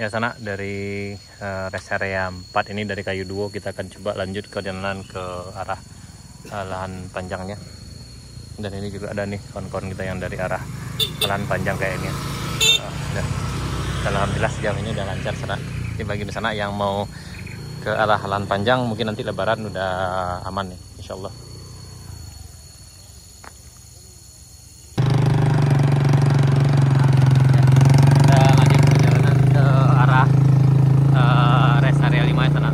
Ya sana dari rest area 4 ini dari Kayu Duo kita akan coba lanjut ke jalan ke arah lahan panjangnya. Dan ini juga ada nih kawan-kawan kita yang dari arah lahan panjang kayaknya. Dan alhamdulillah sejauh ini udah lancar sana. Jadi bagi di sana yang mau ke arah lahan panjang mungkin nanti lebaran udah aman nih insyaallah. Rest area 5 ya sana.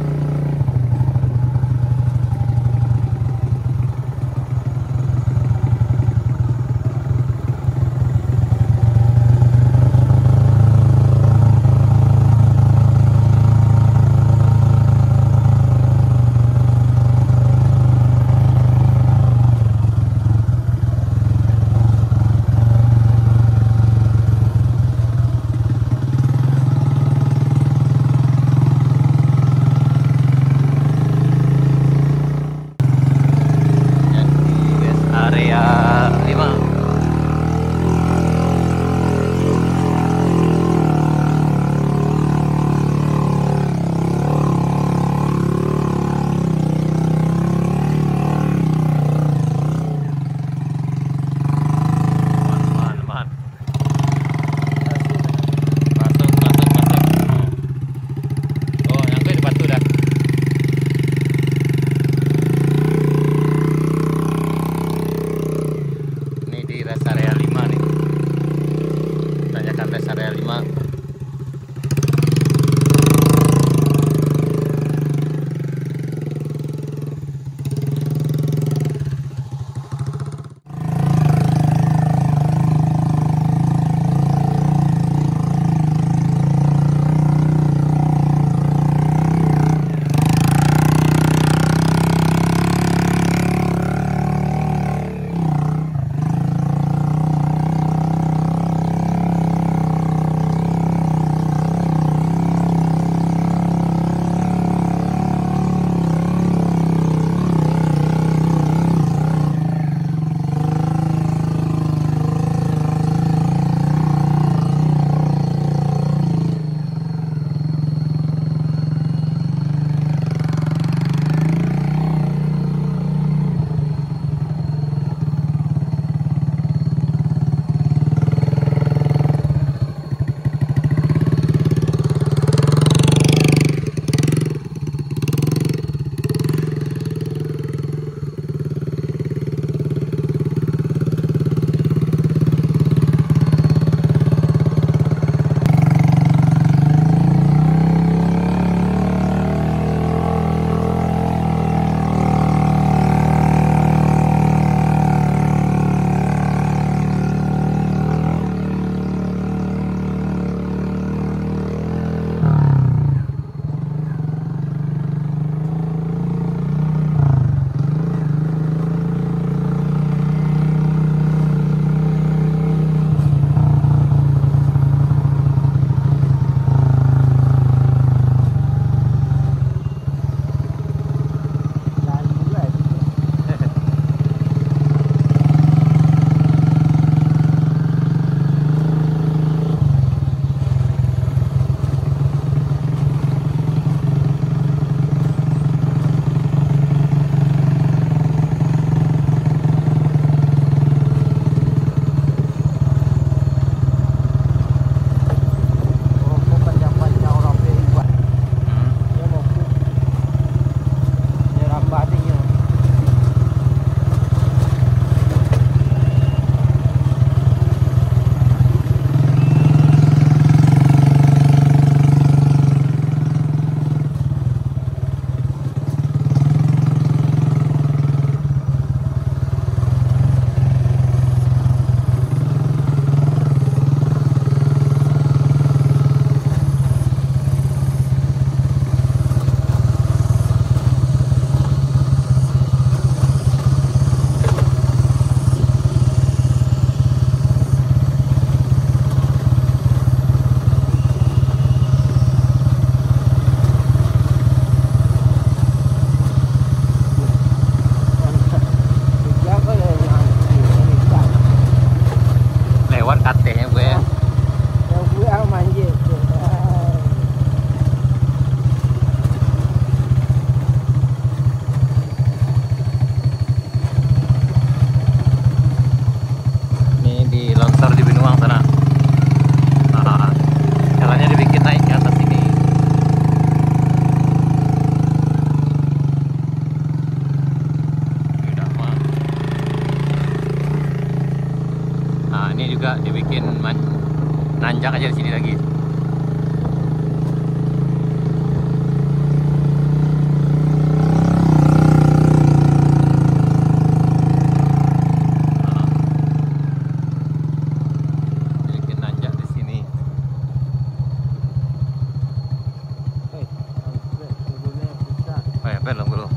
belum.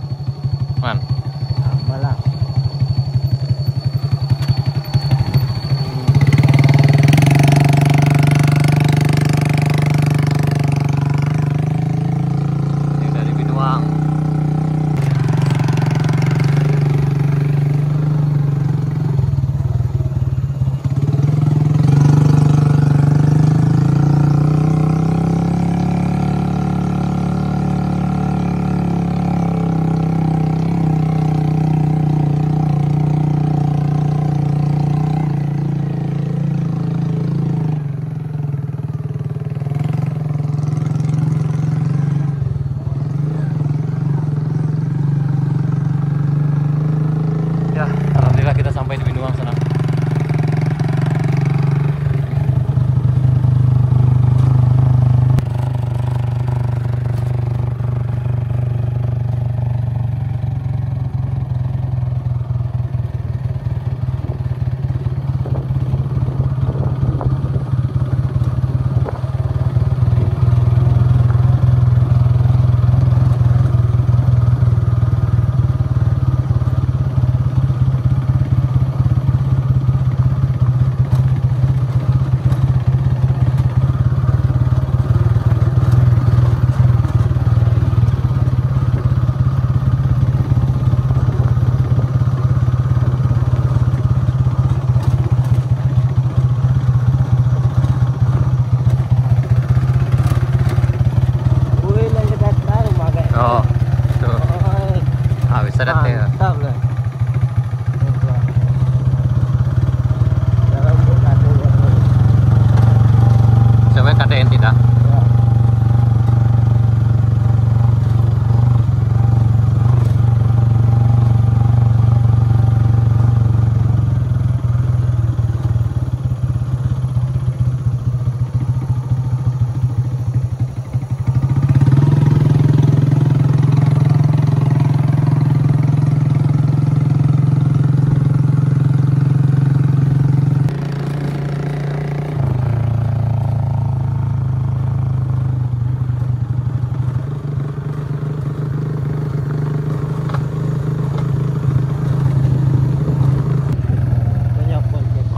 Man. Malah. Ini dari Binuang. Alhamdulillah kita sampai di Binuang sana. Oh, tuh. Bisa datang ya. Mantap lah. Sampai KDN tidak.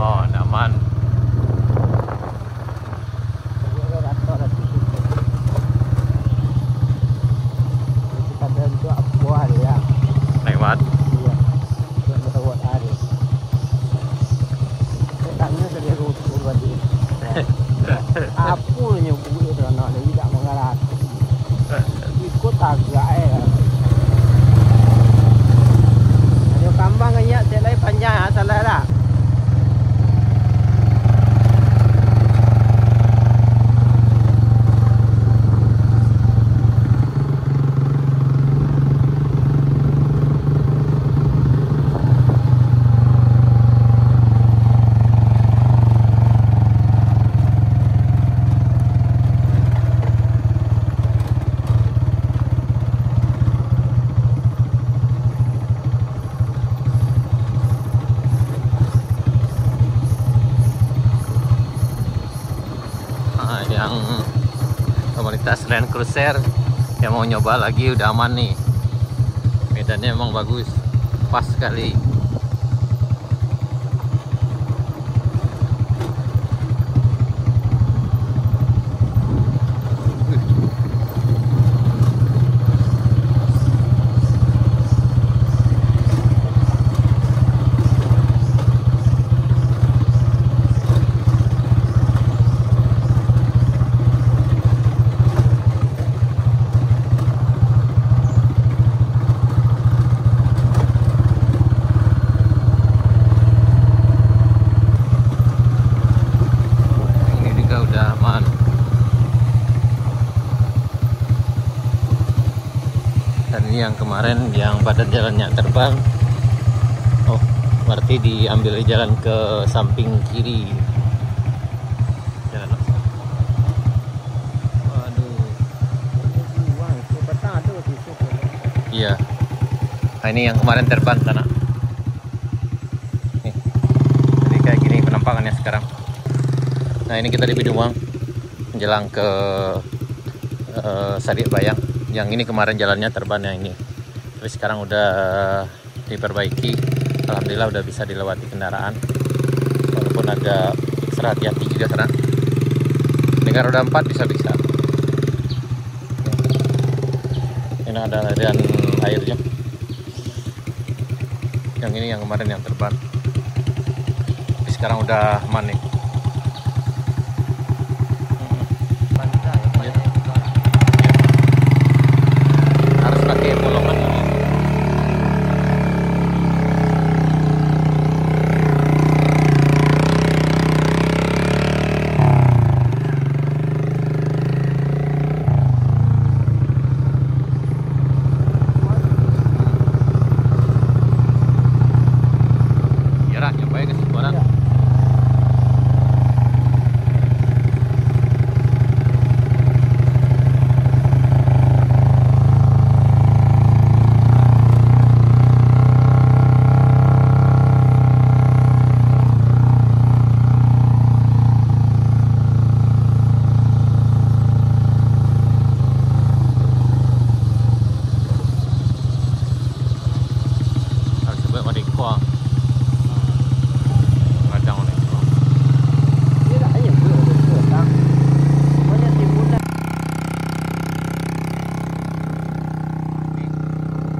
Oh, aman. Lewat. Apa nyobu itu nak tidak mengarat. Ikut agak Ada kambang aja selai panjang salah dah. Yang komunitas Land Cruiser yang mau nyoba lagi udah aman nih. Medannya emang bagus, pas sekali. Yang kemarin yang pada jalannya terbang, oh berarti diambil jalan ke samping kiri. Jalan. Waduh. Iya. Nah, ini yang kemarin terbang sana. Nih. Jadi kayak gini penampakannya sekarang. Nah ini kita di Binuang menjelang ke Sadik Bayang. Yang ini kemarin jalannya terbang, yang ini Tapi sekarang udah diperbaiki, alhamdulillah udah bisa dilewati kendaraan, walaupun agak ekstra hati-hati juga sana. Dengan roda 4 bisa-bisa. Ini ada aliran airnya. Yang ini yang kemarin yang terbang. Tapi sekarang udah aman nih. Harus pakai bolongan ini.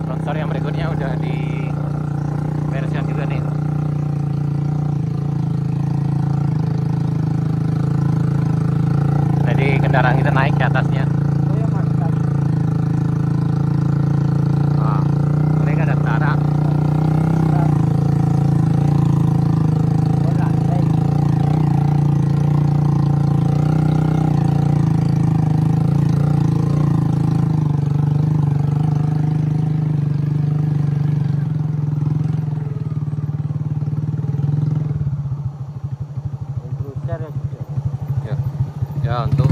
Longsor yang berikutnya udah dibereskan juga nih. Jadi kendaraan kita naik ke atasnya. Mereka ada tara. Ya untuk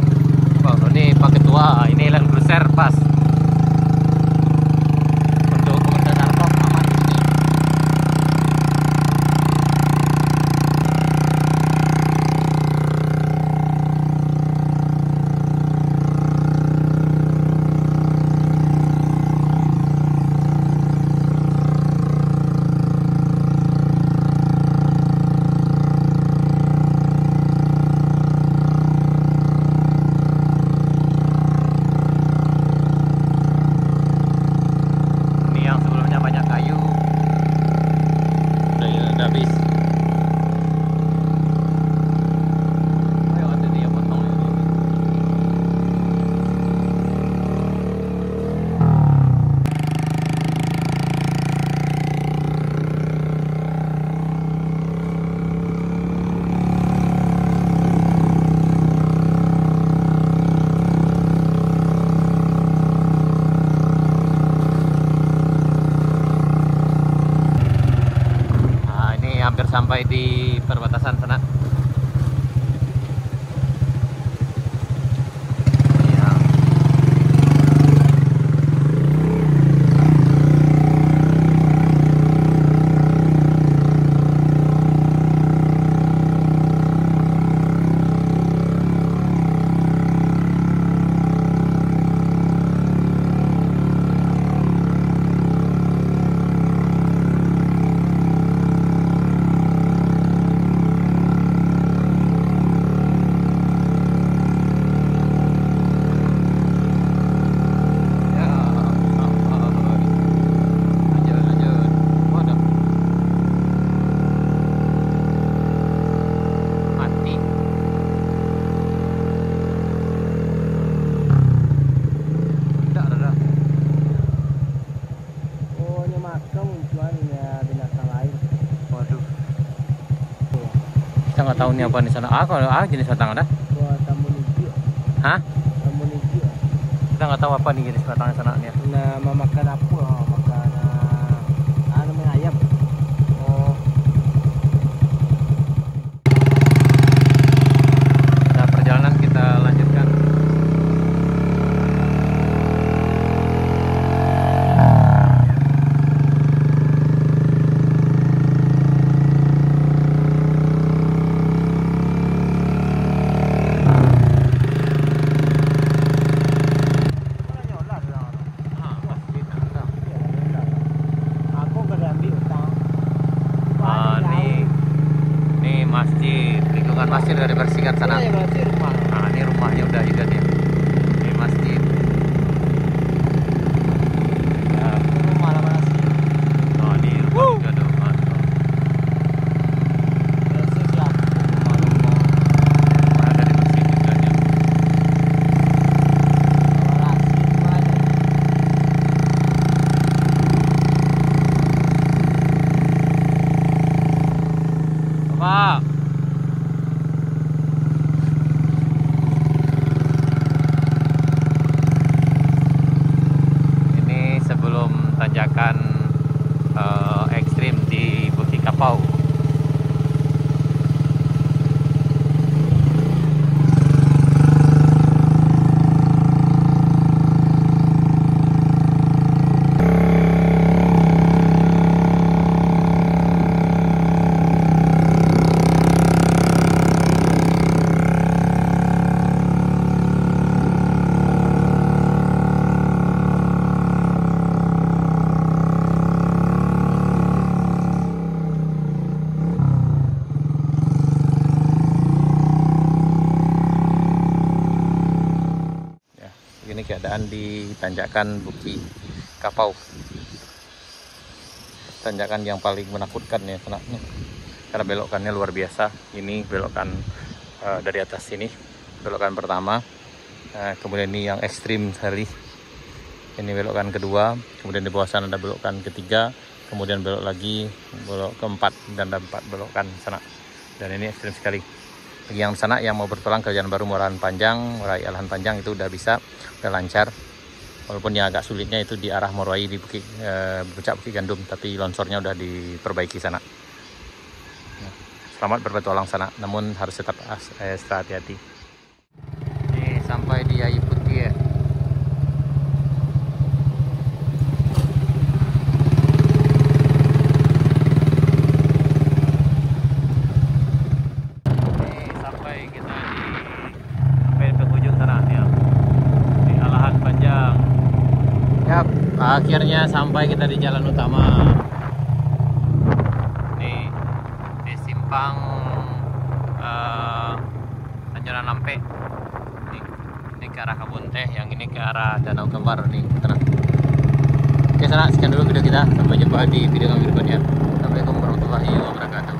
ini Pak Ketua, ini Land Cruiser pas untuk pengendara narkoba aman di sini. Sampai di perbatasan sana. Kita nggak tahu nih apa di sana. Kalau jenis batang ada? Hah? Kita nggak tahu apa nih jenis batang di sana nih. Nah, memakan apa? Makan namanya ayam. Oh. Nah, perjalanan kita lanjutkan. Ini keadaan di tanjakan Bukit Kapau. Tanjakan yang paling menakutkan ya senaknya. Karena belokannya luar biasa. Ini belokan dari atas sini, belokan pertama. Kemudian ini yang ekstrim sekali. Ini belokan kedua. Kemudian di bawah sana ada belokan ketiga. Kemudian belok lagi, belok keempat, dan ada 4 belokan sana. Dan ini ekstrim sekali. Bagi yang sana yang mau bertulang ke Jalan Baru Morahan Panjang, Lahan Panjang itu udah bisa, udah lancar. Walaupun yang agak sulitnya itu di arah Morowai di Puncak Bukit Gandum, tapi longsornya udah diperbaiki sana. Selamat berpetualang sana, namun harus tetap ekstra hati-hati. Ini sampai di Yayi Putih ya. Akhirnya sampai kita di jalan utama. Nih di simpang Tanjungan Lampe. Ini ke arah Kebun Teh, yang ini ke arah Danau Kembar nih. Tenang. Oke, sana sekian dulu video kita. Sampai jumpa di video kami berikutnya. Assalamualaikum warahmatullahi wabarakatuh.